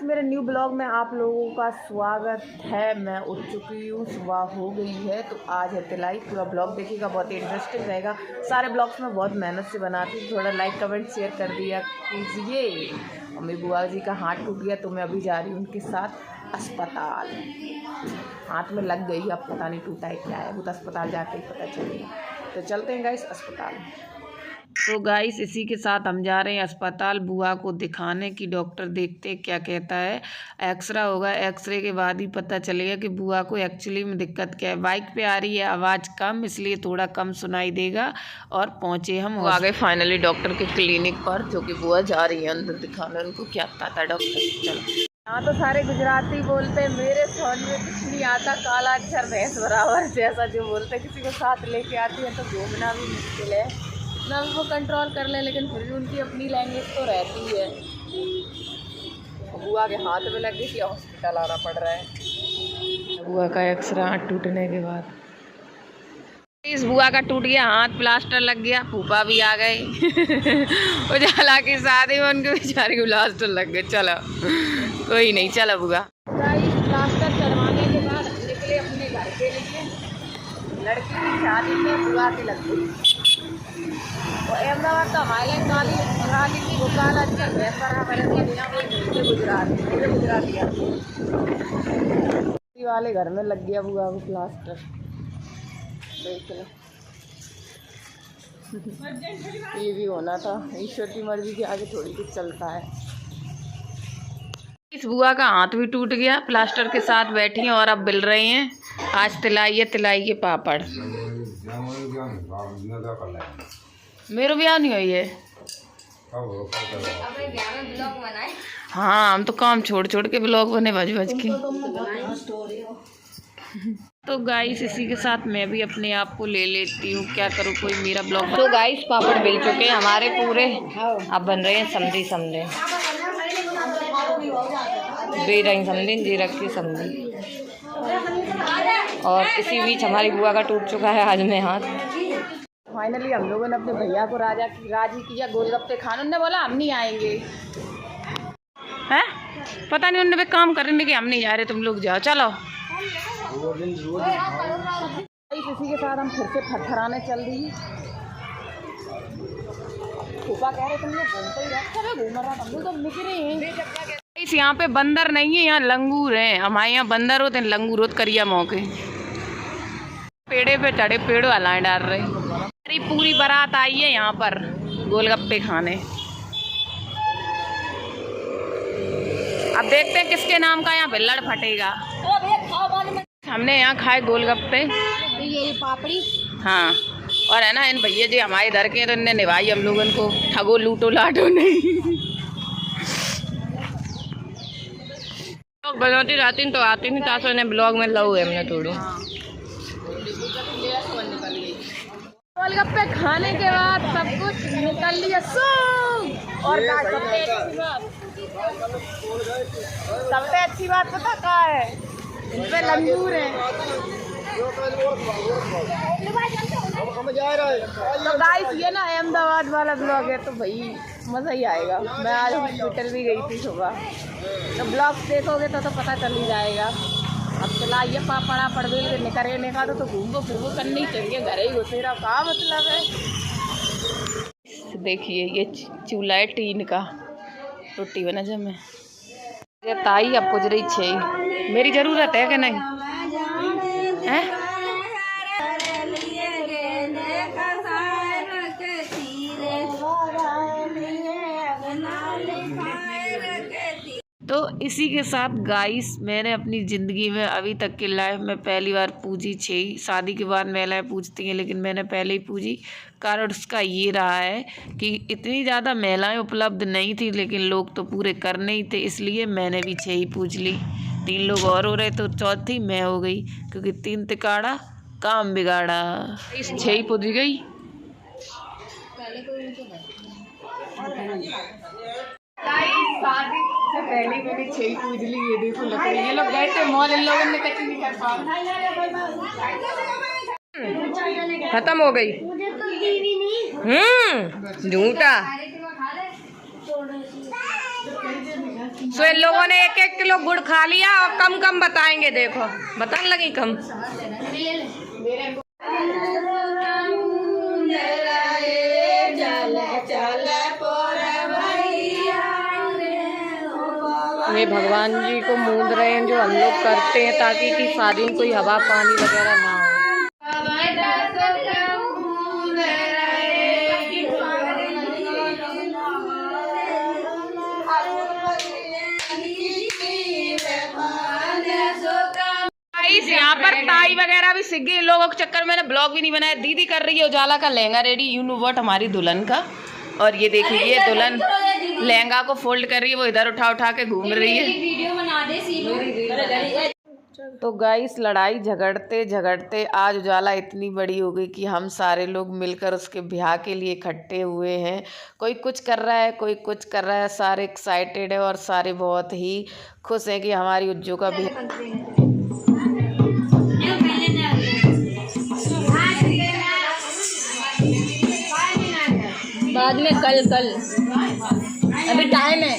मेरे new blog में आप लोगों का स्वागत है। मैं उठ चुकी हूँ, सुबह हो गई है। तो आज है तिलाई। पूरा ब्लॉग देखिएगा, बहुत ही इंटरेस्टिंग रहेगा। सारे ब्लॉग्स में बहुत मेहनत से बनाती हूँ, थोड़ा लाइक कमेंट शेयर कर दिया कीजिए। और मेरी बुआ जी का हाथ टूट गया तो मैं अभी जा रही हूँ उनके साथ अस्पताल। हाथ में लग गई, अब पता नहीं टूटा है क्या है, वो तो अस्पताल जाके ही पता चलेगा। तो चलते हैं गाइस अस्पताल। तो गाइस इसी के साथ हम जा रहे हैं अस्पताल बुआ को दिखाने की। डॉक्टर देखते हैं क्या कहता है। एक्सरे होगा, एक्सरे के बाद ही पता चलेगा कि बुआ को एक्चुअली में दिक्कत क्या है। बाइक पे आ रही है, आवाज़ कम, इसलिए थोड़ा कम सुनाई देगा। और पहुँचे हम आ गए फाइनली डॉक्टर के क्लिनिक पर, जो कि बुआ जा रही है अंदर दिखाने। उनको क्या पता था डॉक्टर। चलो, यहाँ तो सारे गुजराती बोलते हैं, मेरे समझ में कुछ नहीं आता। काला अक्षर भैंस बराबर जैसा जो बोलते हैं। किसी को साथ लेके आती है तो घूमना भी मुश्किल है, ना वो कंट्रोल कर ले, लेकिन फिर भी उनकी अपनी लैंग्वेज तो रहती है। बुआ के हाथ में लग गई थी, हॉस्पिटल आना पड़ रहा है। बुआ का एक्सरे हाथ टूटने के बाद। इस बुआ का टूट गया हाथ, प्लास्टर लग गया, फूफा भी आ गए। उजाला की शादी में उनके बेचारे को प्लास्टर लग गए। चलो कोई नहीं, चलो बुआ। प्लास्टर चढ़वाने के बाद निकले अपने घर के लिए। लड़की की शादी में बुआ के लग गई। और अहमदाबाद तो हमारे काली की भोपाल अच्छा गुजराती वाले घर में लग गया बुआ को प्लास्टर। देख लो, ये भी होना था। ईश्वर की मर्जी के आगे थोड़ी कुछ चलता है। इस बुआ का हाथ भी टूट गया, प्लास्टर के साथ बैठी हैं और अब बिल रही हैं। आज तिलाई है, तिलाई के पापड़। मेरे ब्याह नहीं हुई है। हाँ, हम तो काम छोड़ छोड़ के ब्लॉग बने बज बज के। तो गाइस इसी के साथ मैं भी अपने आप को ले लेती हूँ, क्या करूँ, कोई मेरा ब्लॉग। तो गाइस पापड़ बिल चुके हैं हमारे पूरे, अब बन रहे हैं समझी समझे। दे रही समझी, जी रखी समझी। और इसी बीच हमारी बुआ का टूट चुका है आज में हाथ। फाइनली हम लोगों ने अपने भैया को राजी किया गोलगप्पे खाने। उन्होंने बोला हम नहीं आएंगे, हैं पता नहीं उन्होंने काम करने के, हम नहीं जा रहे, तुम लोग जाओ चलो। इसी के साथ हम फिर से थरथराने चल दी। फूफा कह रहे तुम लोग घूमते ही रहते, घूम रहा हम लोग तो निकले हैं। इस यहाँ पे बंदर नहीं है, यहाँ लंगूर हैं। हमारे यहाँ बंदर होते हैं, लंगूर होते करिया मौके। पेड़े पे चढ़े, पेड़ हलाएं डाल रहे। अरे पूरी बारात आई है यहाँ पर गोलगप्पे खाने। अब देखते हैं किसके नाम का यहाँ बिल्लड़ फटेगा। हमने यहाँ खाए गोलगप्पे, ये पापड़ी। हाँ, और है ना इन भैया जी हमारे इधर के, तो इनने निभाई हम लोगों को, ठगो लूटो लाटो नहीं। लोग बनाती रहती तो आती नहीं, तासो ने ब्लॉग में लो है हमने थोड़ा। गोलगप्पे खाने के बाद सब कुछ निकल लिया सो। और सबसे अच्छी बात पता क्या है, इनपे लंगूर है। तो गाइस ये ना अहमदाबाद वाला ब्लॉग है, तो भाई मज़ा ही आएगा। मैं आज हॉस्पिटल भी गई थी सुबह, तो ब्लॉग देखोगे तो पता चल ही जाएगा। अब चलाइए पापड़ा पड़वेल के निकलने का तो घूमो फिरवो करनी चाहिए, घर ही घुसे रहा क्या मतलब है। देखिए ये चूल्हा है टीन का, रोटी बना जब मैं ये ताई अब पुज रही छे। मेरी ज़रूरत है कि नहीं है? तो इसी के साथ गाइस मैंने अपनी ज़िंदगी में अभी तक की लाइफ में पहली बार पूजी छे। शादी के बाद महिलाएं पूजती हैं, लेकिन मैंने पहले ही पूजी। कारण उसका ये रहा है कि इतनी ज़्यादा महिलाएं उपलब्ध नहीं थी, लेकिन लोग तो पूरे करने ही थे, इसलिए मैंने भी 6 ही पूज ली। 3 लोग और हो रहे तो चौथी मैं हो गई, क्योंकि 3 तिकाड़ा काम बिगाड़ा। इस 6 ही पूज गई। शादी से पहले मैंने 6 ही पूज ली। ये देखो लकड़ी, ये लोग गए थे मॉल, इन लोगों ने कच्ची नहीं कर पाया, खत्म हो गई। झूठा सो इन लोगों ने 1-1 किलो गुड़ खा लिया और कम कम बताएंगे। देखो बताने लगी कम। ये भगवान जी को मूंद रहे हैं जो हम लोग करते हैं ताकि कि शादी में कोई हवा पानी वगैरह ना हो। यहाँ पर ताई वगैरह भी सीख गई। इन लोगों के चक्कर में ब्लॉग भी नहीं बनाया। दीदी कर रही है उजाला का lehenga ready, you know what, हमारी दुल्हन का। और ये देखिए ये दुल्हन लहंगा को फोल्ड कर रही है, वो इधर उठा उठा के घूम रही है। तो गाइस लड़ाई झगड़ते झगड़ते आज उजाला इतनी बड़ी हो गई कि हम सारे लोग मिलकर उसके ब्याह के लिए इकट्ठे हुए हैं। कोई कुछ कर रहा है, कोई कुछ कर रहा है, सारे एक्साइटेड है और सारे बहुत ही खुश हैं कि हमारी उज्जू का ब्याह। बाद में कल अभी टाइम है,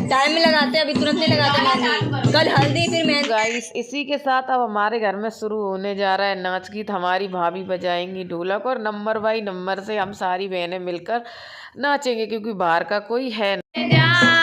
टाइम में लगाते हैं, अभी तुरंत नहीं लगाते मेहंदी। कल हल्दी फिर मेहंदी। गाइस इसी के साथ अब हमारे घर में शुरू होने जा रहा है नाच गीत। हमारी भाभी बजाएंगी ढोलक और नंबर बाई नंबर से हम सारी बहनें मिलकर नाचेंगे क्योंकि बाहर का कोई है नहीं।